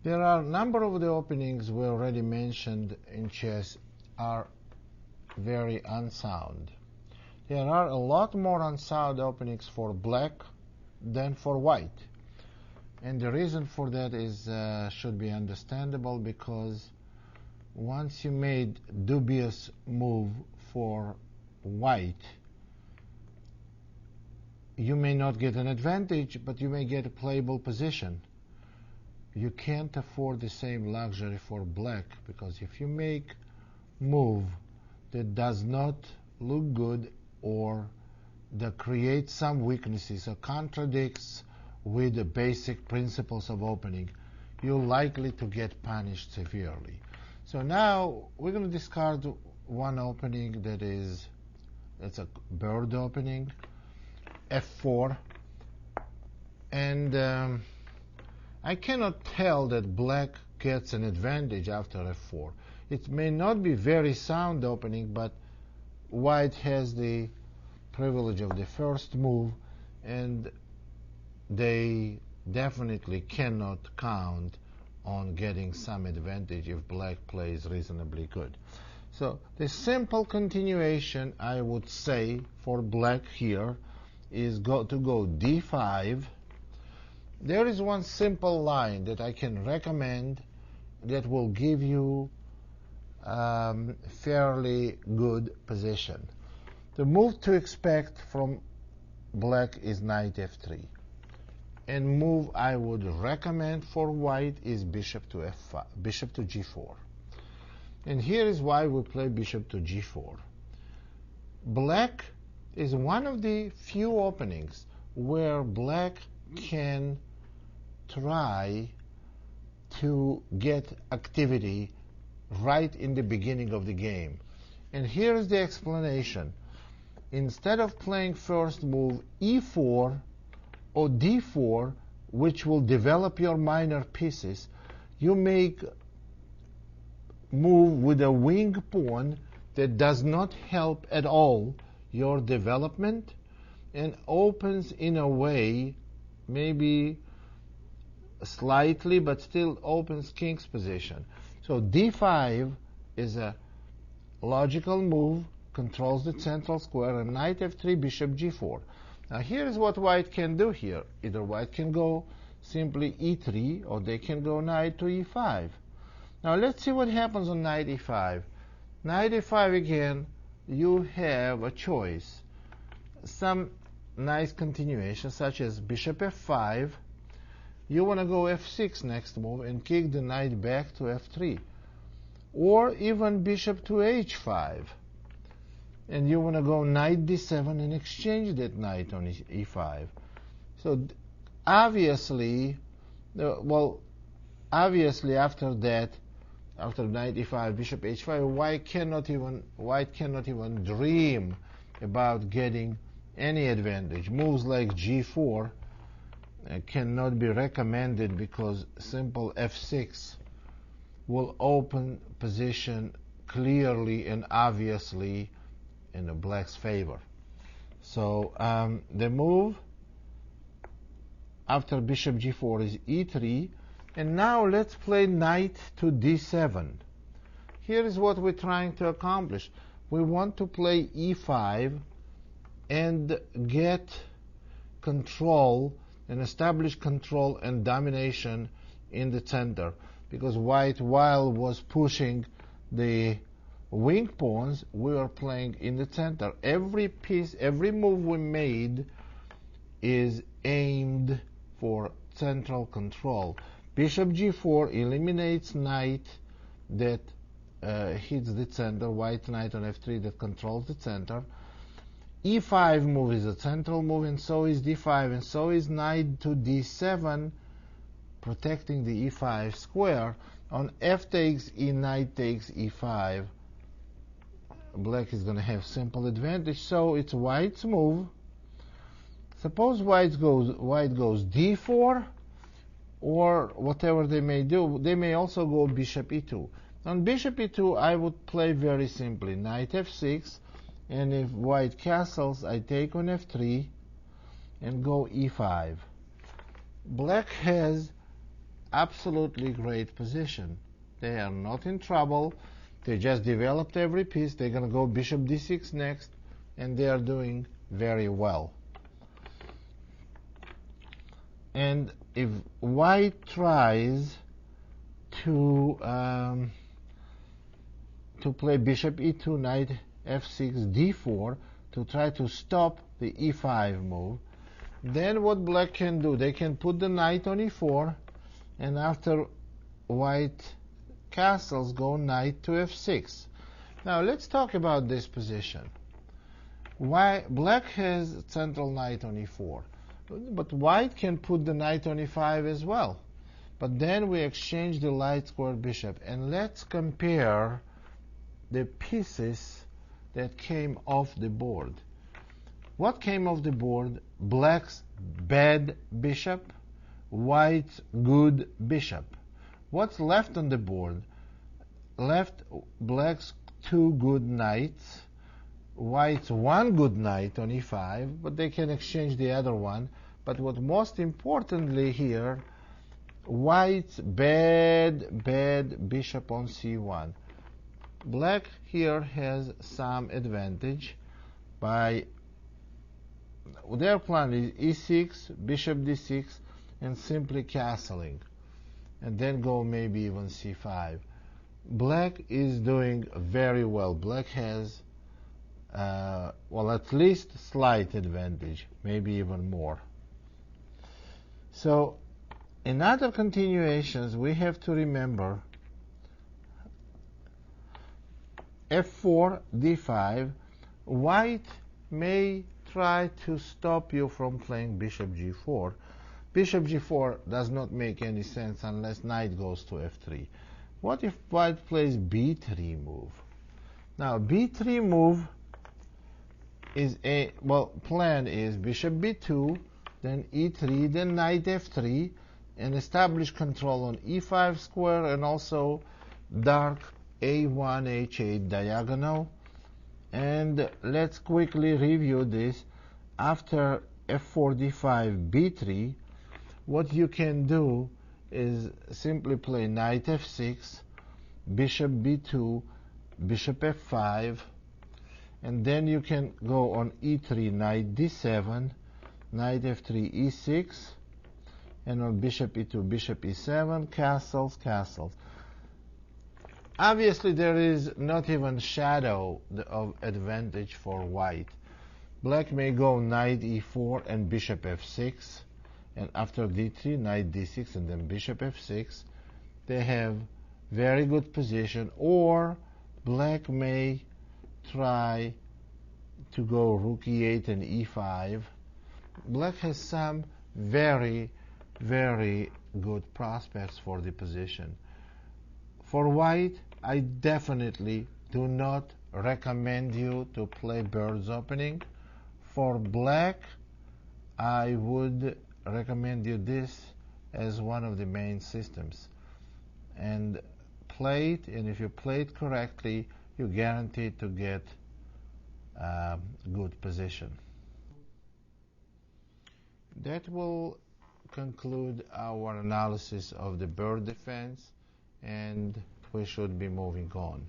There are a number of the openings we already mentioned in chess are very unsound. There are a lot more unsound openings for black than for white. And the reason for that is should be understandable, because once you made dubious move for white, you may not get an advantage, but you may get a playable position. You can't afford the same luxury for black, because if you make move that does not look good or that creates some weaknesses or contradicts with the basic principles of opening, you're likely to get punished severely. So now we're going to discard one opening it's a bird opening, f4, and I cannot tell that black gets an advantage after f4. It may not be very sound opening, but white has the privilege of the first move, and they definitely cannot count on getting some advantage if black plays reasonably good. So the simple continuation, I would say, for black here is to go d5. There is one simple line that I can recommend that will give you fairly good position. The move to expect from black is knight f3. And move I would recommend for white is bishop to f5, bishop to g4. And here is why we play bishop to g4. Black is one of the few openings where black can try to get activity right in the beginning of the game. And here is the explanation. Instead of playing first move e4 or d4, which will develop your minor pieces, you make move with a wing pawn that does not help at all your development and opens in a way, maybe slightly, but still opens king's position. So d5 is a logical move, controls the central square, and knight f3, bishop g4. Now here is what white can do here. Either white can go simply e3, or they can go knight to e5. Now let's see what happens on knight e5. Knight e5 again, you have a choice. Some nice continuation, such as bishop f5. You want to go f6 next move and kick the knight back to f3. Or even bishop to h5. And you want to go knight d7 and exchange that knight on e5. So obviously, obviously after that, after knight e5, bishop h5, white cannot even dream about getting any advantage. Moves like g4 cannot be recommended, because simple f6 will open position clearly and obviously in the black's favor. So the move after bishop g4 is e3, and now let's play knight to d7. Here is what we're trying to accomplish. We want to play e5 and get control and establish control and domination in the center, because white, while was pushing the wing pawns, we are playing in the center. Every piece, every move we made is aimed for central control. Bishop g4 eliminates knight that hits the center, white knight on f3 that controls the center. e5 move is a central move, and so is d5, and so is knight to d7, protecting the e5 square. On f takes e, knight takes e5, black is going to have simple advantage, so it's white's move. Suppose white goes d4, or whatever they may do. They may also go bishop e2. On bishop e2, I would play very simply knight f6, and if white castles, I take on f3 and go e5. Black has absolutely great position. They are not in trouble. They just developed every piece. They're going to go bishop d6 next, and they are doing very well. And if white tries to play bishop e2, knight f6, d4 to try to stop the e5 move, then what black can do, they can put the knight on e4, and after white castles, go knight to f6. Now let's talk about this position. Why black has central knight on e4, but white can put the knight on e5 as well. But then we exchange the light squared bishop, and let's compare the pieces that came off the board. What came off the board? Black's bad bishop, white's good bishop. What's left on the board? Left black's two good knights, white's one good knight on e5, but they can exchange the other one. But what most importantly here, white's bad bishop on c1. Black here has some advantage by their plan is e6, bishop d6, and simply castling, and then go maybe even c5. Black is doing very well. Black has, well, at least slight advantage, maybe even more. So in other continuations, we have to remember f4, d5. White may try to stop you from playing bishop g4. Bishop g4 does not make any sense unless knight goes to f3. What if white plays b3 move? Now b3 move is a, well, plan is bishop b2, then e3, then knight f3, and establish control on e5 square and also dark a1 h8 diagonal. And let's quickly review this. After f4 d5 b3, what you can do is simply play knight f6, bishop b2, bishop f5, and then you can go on e3, knight d7, knight f3, e6, and on bishop e2, bishop e7, castles, castles. Obviously, there is not even shadow of advantage for white. Black may go knight e4 and bishop f6, and after d3, knight d6, and then bishop f6. They have very good position. Or black may try to go rook e8 and e5. Black has some very good prospects for the position. For white, I definitely do not recommend you to play bird's opening. For black, I would recommend you this as one of the main systems. And play it, and if you play it correctly, you're guaranteed to get good position. That will conclude our analysis of the bird defense, and we should be moving on.